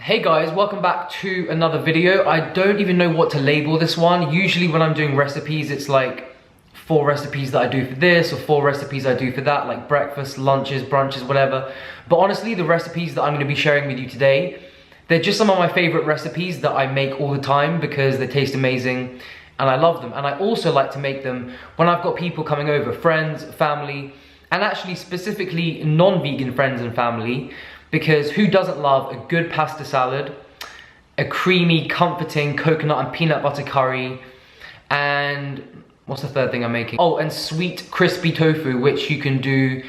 Hey guys, welcome back to another video. I don't even know what to label this one. Usually when I'm doing recipes, it's like 4 recipes that I do for this or 4 recipes I do for that, like breakfast, lunches, brunches, whatever. But honestly, the recipes that I'm gonna be sharing with you today, they're just some of my favorite recipes that I make all the time because they taste amazing and I love them. And I also like to make them when I've got people coming over, friends, family, and actually specifically non-vegan friends and family, because who doesn't love a good pasta salad, a creamy, comforting coconut and peanut butter curry, and what's the third thing I'm making? Oh, and sweet, crispy tofu, which you can do,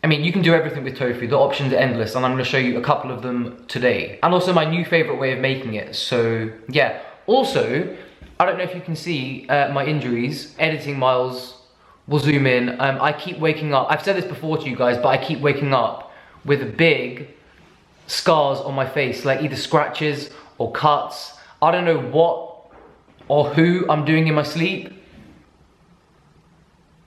I mean, you can do everything with tofu. The options are endless, and I'm gonna show you a couple of them today. And also my new favorite way of making it, so yeah. Also, I don't know if you can see my injuries. Editing Miles will zoom in. I keep waking up, I've said this before to you guys, but I keep waking up with big scars on my face, like either scratches or cuts. I don't know what or who I'm doing in my sleep,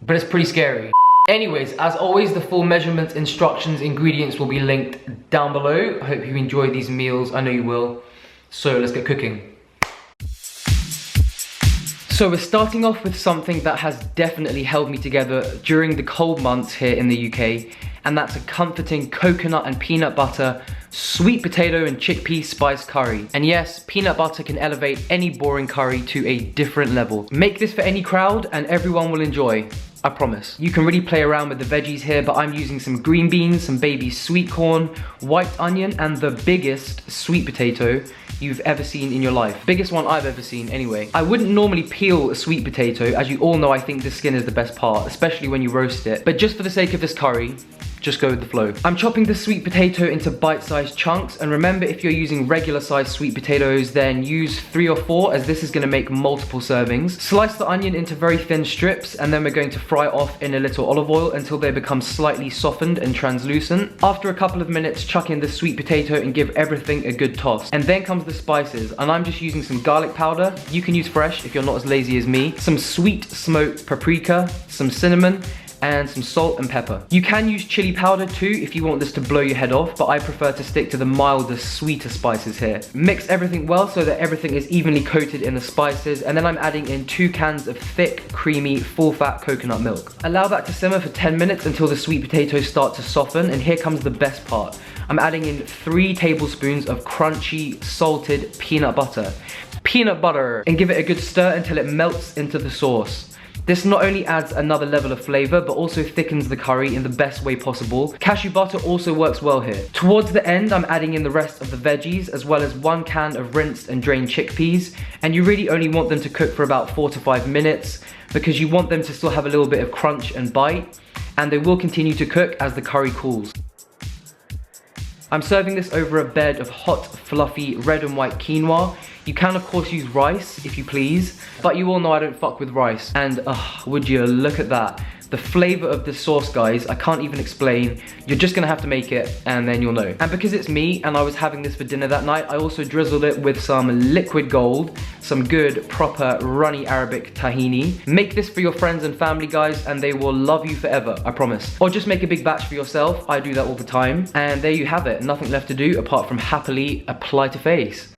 but it's pretty scary. Anyways, as always, the full measurements, instructions, ingredients will be linked down below. I hope you enjoy these meals. I know you will. So let's get cooking. So we're starting off with something that has definitely held me together during the cold months here in the UK, and that's a comforting coconut and peanut butter sweet potato and chickpea spice curry. And yes, peanut butter can elevate any boring curry to a different level. Make this for any crowd and everyone will enjoy, I promise. You can really play around with the veggies here, but I'm using some green beans, some baby sweet corn, white onion, and the biggest sweet potato you've ever seen in your life. Biggest one I've ever seen anyway. I wouldn't normally peel a sweet potato. As you all know, I think the skin is the best part, especially when you roast it. But just for the sake of this curry, just go with the flow. I'm chopping the sweet potato into bite-sized chunks, and remember, if you're using regular sized sweet potatoes, then use 3 or 4, as this is gonna make multiple servings. Slice the onion into very thin strips, and then we're going to fry off in a little olive oil until they become slightly softened and translucent. After a couple of minutes, chuck in the sweet potato and give everything a good toss. And then comes the spices, and I'm just using some garlic powder. You can use fresh if you're not as lazy as me. Some sweet smoked paprika, some cinnamon, and some salt and pepper. You can use chili powder too if you want this to blow your head off, but I prefer to stick to the milder, sweeter spices here. Mix everything well so that everything is evenly coated in the spices, and then I'm adding in 2 cans of thick, creamy, full-fat coconut milk. Allow that to simmer for 10 minutes until the sweet potatoes start to soften, and here comes the best part. I'm adding in 3 tablespoons of crunchy, salted peanut butter. Peanut butter! And give it a good stir until it melts into the sauce. This not only adds another level of flavor, but also thickens the curry in the best way possible. Cashew butter also works well here. Towards the end, I'm adding in the rest of the veggies, as well as 1 can of rinsed and drained chickpeas. And you really only want them to cook for about 4 to 5 minutes, because you want them to still have a little bit of crunch and bite, and they will continue to cook as the curry cools. I'm serving this over a bed of hot, fluffy red and white quinoa. You can of course use rice if you please, but you all know I don't fuck with rice. And would you look at that. The flavor of this sauce, guys, I can't even explain. You're just gonna have to make it and then you'll know. And because it's me and I was having this for dinner that night, I also drizzled it with some liquid gold, some good proper runny Arabic tahini. Make this for your friends and family, guys, and they will love you forever, I promise. Or just make a big batch for yourself. I do that all the time. And there you have it. Nothing left to do apart from happily apply to face.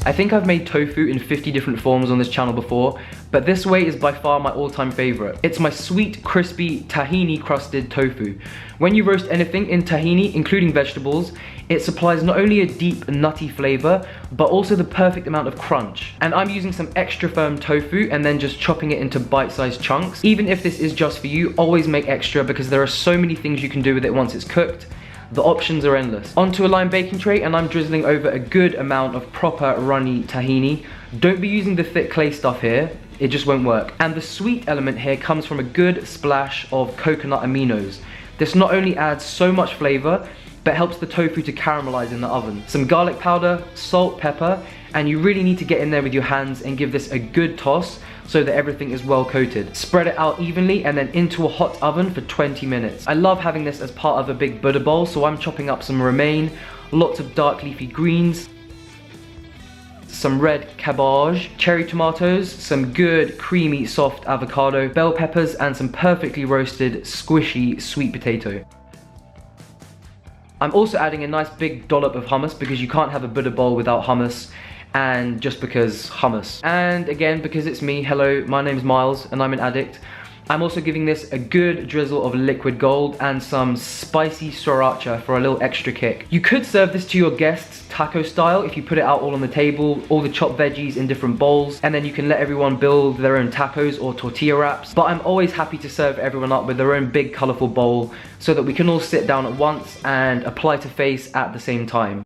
I think I've made tofu in 50 different forms on this channel before, but this way is by far my all-time favorite. It's my sweet, crispy, tahini crusted tofu. When you roast anything in tahini, including vegetables, it supplies not only a deep, nutty flavor, but also the perfect amount of crunch. And I'm using some extra firm tofu and then just chopping it into bite-sized chunks. Even if this is just for you, always make extra because there are so many things you can do with it once it's cooked. The options are endless. Onto a lime baking tray, and I'm drizzling over a good amount of proper runny tahini. Don't be using the thick clay stuff here, it just won't work. And the sweet element here comes from a good splash of coconut aminos. This not only adds so much flavor, but helps the tofu to caramelize in the oven. Some garlic powder, salt, pepper, and you really need to get in there with your hands and give this a good toss so that everything is well coated. Spread it out evenly and then into a hot oven for 20 minutes. I love having this as part of a big Buddha bowl, so I'm chopping up some romaine, lots of dark leafy greens, some red cabbage, cherry tomatoes, some good creamy soft avocado, bell peppers, and some perfectly roasted squishy sweet potato. I'm also adding a nice big dollop of hummus because you can't have a Buddha bowl without hummus, and just because hummus. And again, because it's me, hello, my name's Miles and I'm an addict. I'm also giving this a good drizzle of liquid gold and some spicy sriracha for a little extra kick. You could serve this to your guests taco style if you put it out all on the table, all the chopped veggies in different bowls, and then you can let everyone build their own tacos or tortilla wraps. But I'm always happy to serve everyone up with their own big colorful bowl so that we can all sit down at once and apply to face at the same time.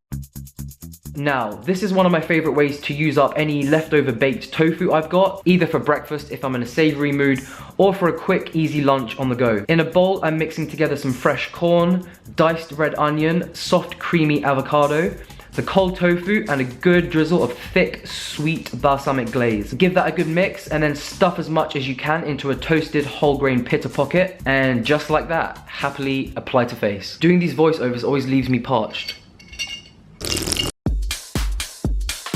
Now, this is one of my favorite ways to use up any leftover baked tofu I've got, either for breakfast if I'm in a savory mood, or for a quick, easy lunch on the go. In a bowl, I'm mixing together some fresh corn, diced red onion, soft creamy avocado, the cold tofu, and a good drizzle of thick, sweet balsamic glaze. Give that a good mix, and then stuff as much as you can into a toasted whole grain pita pocket, and just like that, happily apply to face. Doing these voiceovers always leaves me parched.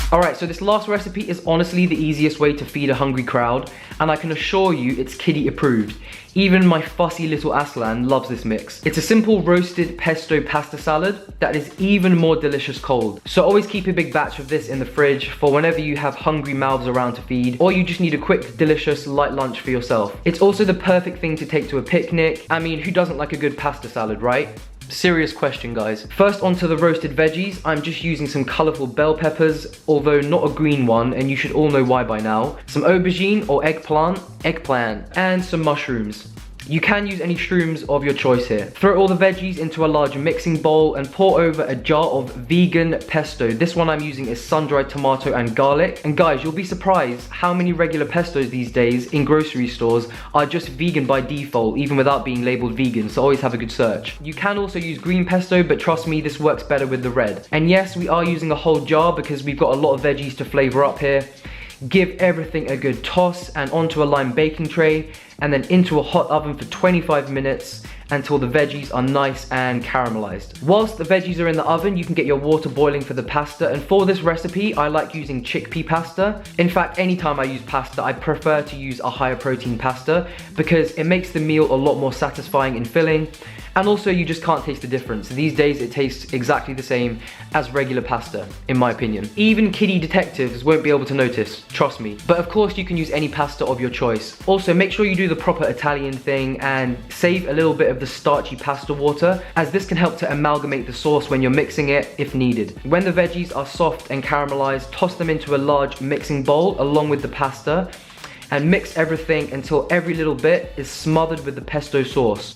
Alright, so this last recipe is honestly the easiest way to feed a hungry crowd, and I can assure you it's kiddie approved. Even my fussy little Aslan loves this mix. It's a simple roasted pesto pasta salad that is even more delicious cold. So always keep a big batch of this in the fridge for whenever you have hungry mouths around to feed, or you just need a quick, delicious, light lunch for yourself. It's also the perfect thing to take to a picnic. I mean, who doesn't like a good pasta salad, right? Serious question, guys. First, onto the roasted veggies. I'm just using some colourful bell peppers, although not a green one, and you should all know why by now. Some aubergine or eggplant, and some mushrooms. You can use any shrooms of your choice here. Throw all the veggies into a large mixing bowl and pour over a jar of vegan pesto. This one I'm using is sun-dried tomato and garlic. And guys, you'll be surprised how many regular pestos these days in grocery stores are just vegan by default, even without being labeled vegan, so always have a good search. You can also use green pesto, but trust me, this works better with the red. And yes, we are using a whole jar because we've got a lot of veggies to flavor up here. Give everything a good toss and onto a lime baking tray, and then into a hot oven for 25 minutes until the veggies are nice and caramelized. Whilst the veggies are in the oven, you can get your water boiling for the pasta, and for this recipe, I like using chickpea pasta. In fact, anytime I use pasta, I prefer to use a higher protein pasta because it makes the meal a lot more satisfying and filling. And also, you just can't taste the difference. These days, it tastes exactly the same as regular pasta, in my opinion. Even kiddie detectives won't be able to notice, trust me. But of course, you can use any pasta of your choice. Also, make sure you do the proper Italian thing and save a little bit of the starchy pasta water, as this can help to amalgamate the sauce when you're mixing it if needed. When the veggies are soft and caramelized, toss them into a large mixing bowl along with the pasta and mix everything until every little bit is smothered with the pesto sauce.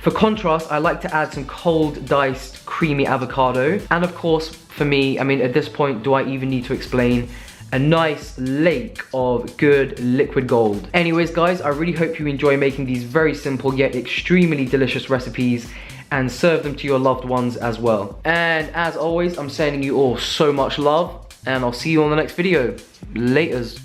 For contrast, I like to add some cold diced creamy avocado. And of course, for me, I mean, at this point, do I even need to explain? A nice lake of good liquid gold. Anyways, guys, I really hope you enjoy making these very simple yet extremely delicious recipes and serve them to your loved ones as well. And as always, I'm sending you all so much love, and I'll see you on the next video. Laters.